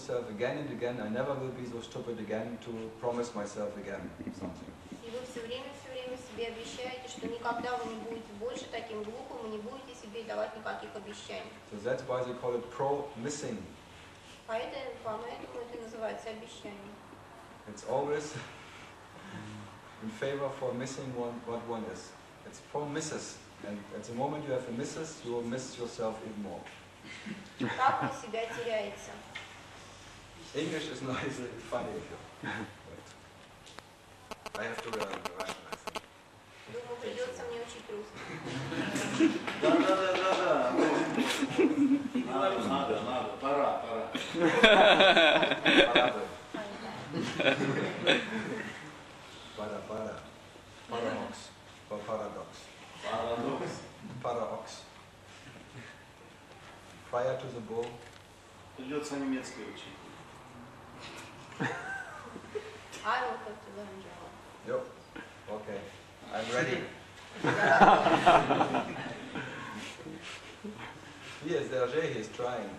myself again and again, I never will be so stupid again to promise myself again something. И вы все время себе обещаете, что никогда вы не будете больше таким глупым и не будете себе давать никаких обещаний. So that's why they call it promising. Поэтому это называется обещание. It's always in favor for missing what one is. It's promises. And at the moment you have a misses, you will miss yourself even more. Как вы себя теряете? English is nice and funny. I have to learn Russian, I think. Думаю, придется мне учить русский. Да. Надо. Пора. Paradox. Or paradox. Paradox. Prior to the bull. Придется немецкий учить. I will have to learn German. Yep. Okay. I'm ready. Yes, Sergei is trying.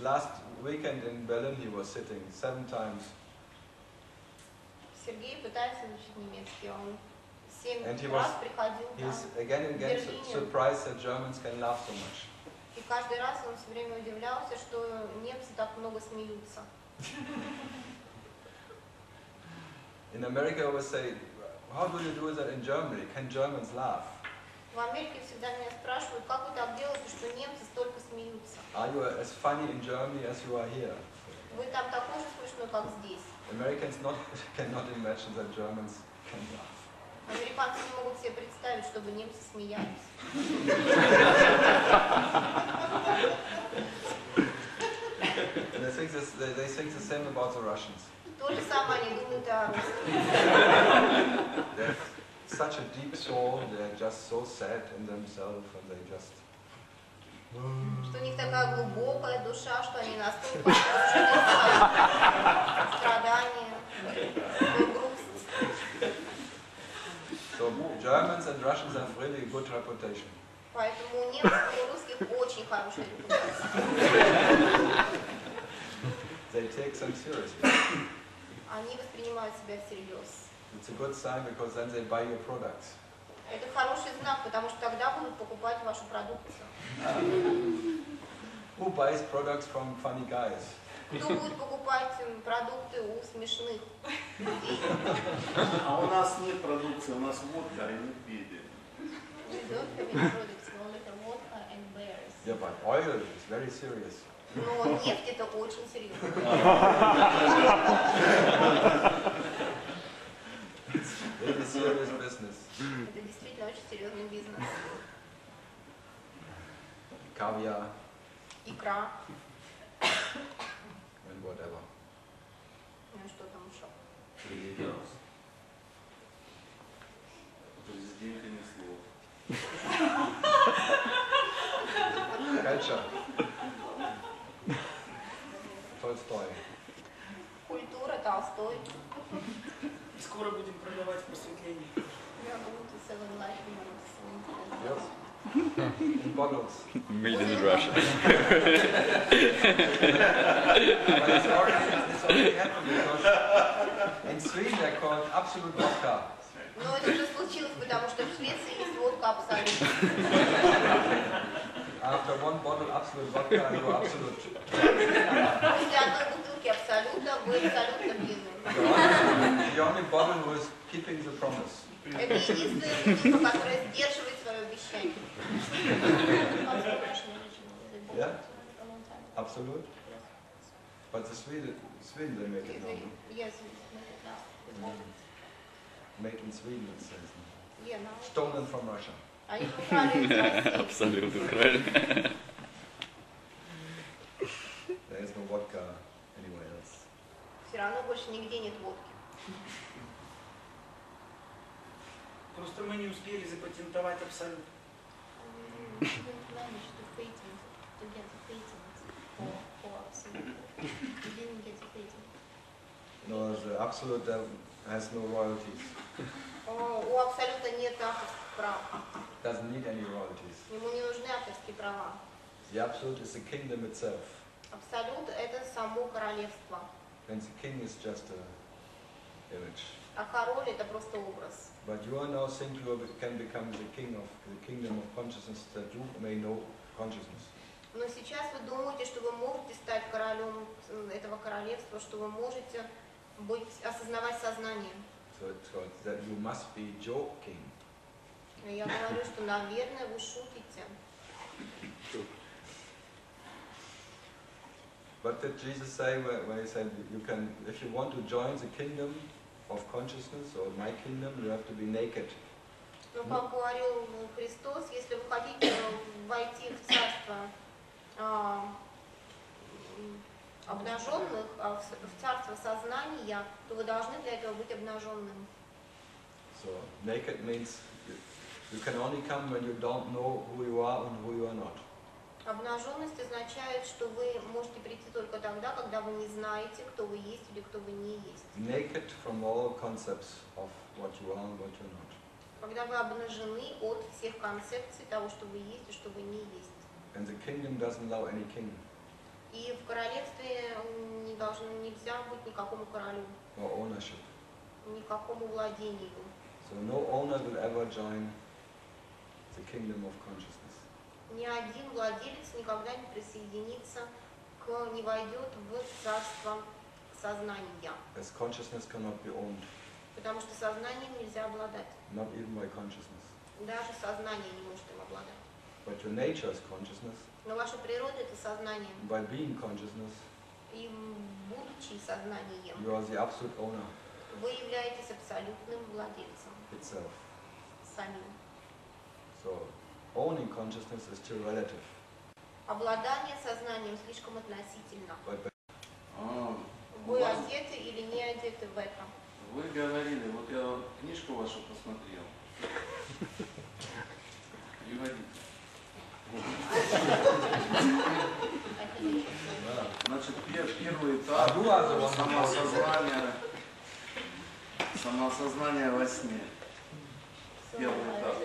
Last weekend in Berlin he was sitting 7 times. Сергей пытается учить немецкий, он 7 And he раз приходил was again and again surprised that Germans can laugh so much. И каждый раз он все время удивлялся, что немцы так много смеются. In America, I always say, how do you do that in Germany? Can Germans laugh? В Америке всегда меня спрашивают, как вы так делаете, что немцы столько смеются? Are you as funny in Germany as you are here? Вы там такой же смешной, как здесь. Americans cannot imagine that Germans can laugh. Американцы не могут себе представить, чтобы немцы смеялись. And they think the same about the Russians. То же самое они думают о русских. They have such a deep soul, they're just so sad in themselves, and they just... Что у них такая глубокая душа, что они настолько погружены в свои страдания, в грусть. So Germans and Russians have really good reputation. Поэтому у немцев и у русских очень хорошая репутация. They take them seriously. Они воспринимают себя всерьез. It's a good sign because then they buy your products. Это хороший знак, потому что тогда будут покупать вашу продукцию. Who buys products from funny guys? Кто будет покупать продукты у смешных людей? А у нас нет продукции, у нас водка, а не пили. Yeah, but oil is very serious. Но нефть это очень серьезно. It is serious business. Это действительно очень серьезный бизнес. Caviar Икра. and whatever. Ну что там еще? Президент не слов. Culture. Толстой. Культура, Толстой. Скоро будем продавать просветление. Yes. In bottles. Made in Russia. But it's already happened because in Sweden they're called absolute vodka. Но это уже случилось, потому что в Швеции есть водка Абсолют. After one bottle absolute vodka, you are absolute. После одной бутылки Абсолюта вы абсолютно пьяны. The only bottle who is keeping the promise. Это единственная бутылка, которая сдерживает свое обещание. Yeah? Absolute? But the Sweden they make it now. Yes. Made in Sweden, it says. Yeah, no. Stolen from Russia. Они украли из России. Абсолютно правильно. There is no vodka anywhere else. Все равно больше нигде нет водки. Просто мы не успели запатентовать Абсолют. No, the Absolute has no royalties. У Абсолюта нет авторских прав. Doesn't need any royalties. Ему не нужны авторские права. The Absolute is the kingdom itself. Абсолют это само королевство. And the king is just an image. А король это просто образ. But you are now think you can become the king of the kingdom of consciousness, that you may know consciousness. Но сейчас вы думаете, что вы можете стать королем этого королевства, что вы можете осознавать сознание. So that you must be joking. Я говорю, что, наверное, вы шутите. But did Jesus say when he said you can, if you want to join the kingdom of consciousness or my kingdom, you have to be naked. Но, как говорил Христос, если вы хотите войти в царство обнаженных, в царство сознания, то вы должны для этого быть обнаженным. So naked means you can only come when you don't know who you are and who you are not. Обнаженность означает, что вы можете прийти только тогда, когда вы не знаете, кто вы есть или кто вы не есть. Naked from all concepts of what you are and what you're not. Когда вы обнажены от всех концепций того, что вы есть и что вы не есть. And the kingdom doesn't allow any king. И в королевстве нельзя быть никакому королю, Or ownership. никакому владению. So no owner will ever join the kingdom of consciousness. Ни один владелец никогда не присоединится не войдет в царство сознания. As consciousness cannot be owned. Потому что сознанием нельзя обладать. Not even by consciousness. Даже сознание не может им обладать. But your nature is consciousness. Но ваша природа это сознание. By being consciousness, И будучи сознанием, you are the absolute owner вы являетесь абсолютным владельцем itself. самим. So, owning consciousness is still relative. Обладание сознанием слишком относительно. У Вы вас- одеты или не одеты в это. Вы говорили, вот я книжку вашу посмотрел. Переводите. Значит, первый этап самосознание во сне. Первый этап.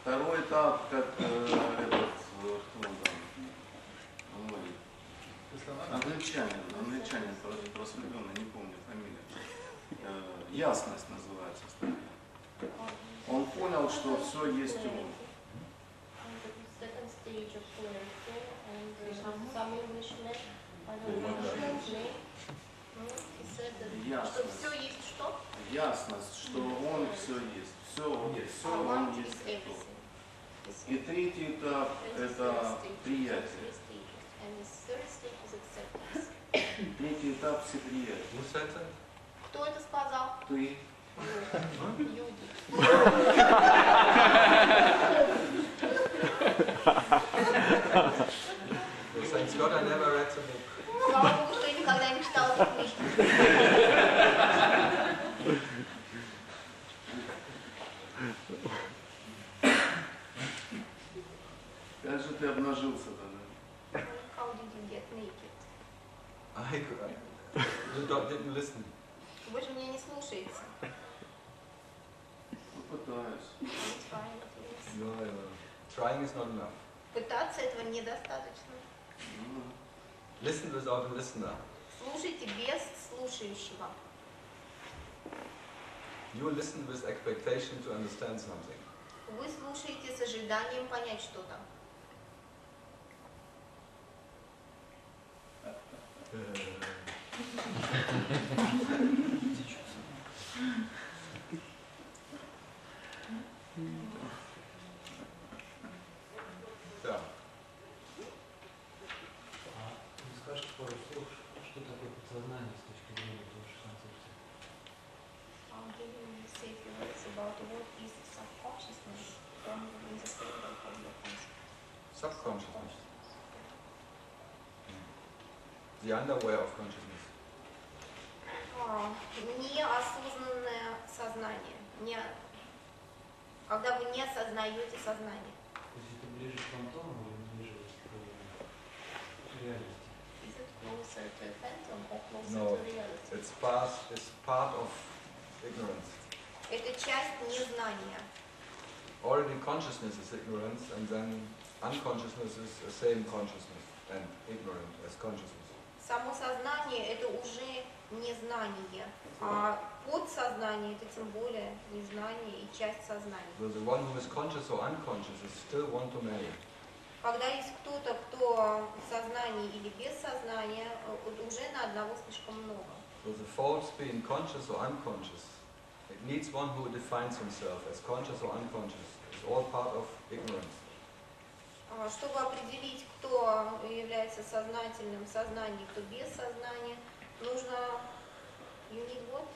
Второй этап, как этот, кто он там, англичанин просветленный, не помню фамилию. Ясность называется. Он понял, что все есть он. Что все есть что? Ясность, что он все есть. Все он есть кто. И третий этап – это приятие. Третий этап – всеприятие. Who said that? Кто это сказал? Ты. Люди. Well, thanks God I never read the book. Слава Богу, что я никогда не читала эту книжку. Как же ты обнажился тогда? How did you get naked? You didn't listen. Вы же меня не слушаете. Ну, пытаюсь. It's fine, yes. No, trying is not enough. Пытаться этого недостаточно. Listen without a listener. Слушайте без слушающего. You listen with expectation to understand something. Вы слушаете с ожиданием понять что-то. Да. Не скажешь пару слов, что такое подсознание с точки зрения вашей концепции? I'll give you a few words about what is subconsciousness from the understanding of your concept. Subconsciousness. The underwear of consciousness. Неосознанное сознание. Когда вы не осознаете сознание. То есть это ближе к фантому или ближе к реальности? Is it closer to a phantom or closer No, to reality? it's part of ignorance. Это часть незнания. Already consciousness is ignorance, and then unconsciousness is the same consciousness and ignorant as consciousness. Само сознание это уже не знание, а подсознание это тем более незнание и часть сознания. So the one who is conscious or unconscious is still one too many. Когда есть кто-то, кто в сознании или без сознания, уже на одного слишком много. So the faults being conscious or unconscious, it needs one who defines himself as conscious or unconscious. It's all part of ignorance. Чтобы определить, кто является сознательным в сознании, кто без сознания, нужно you need what?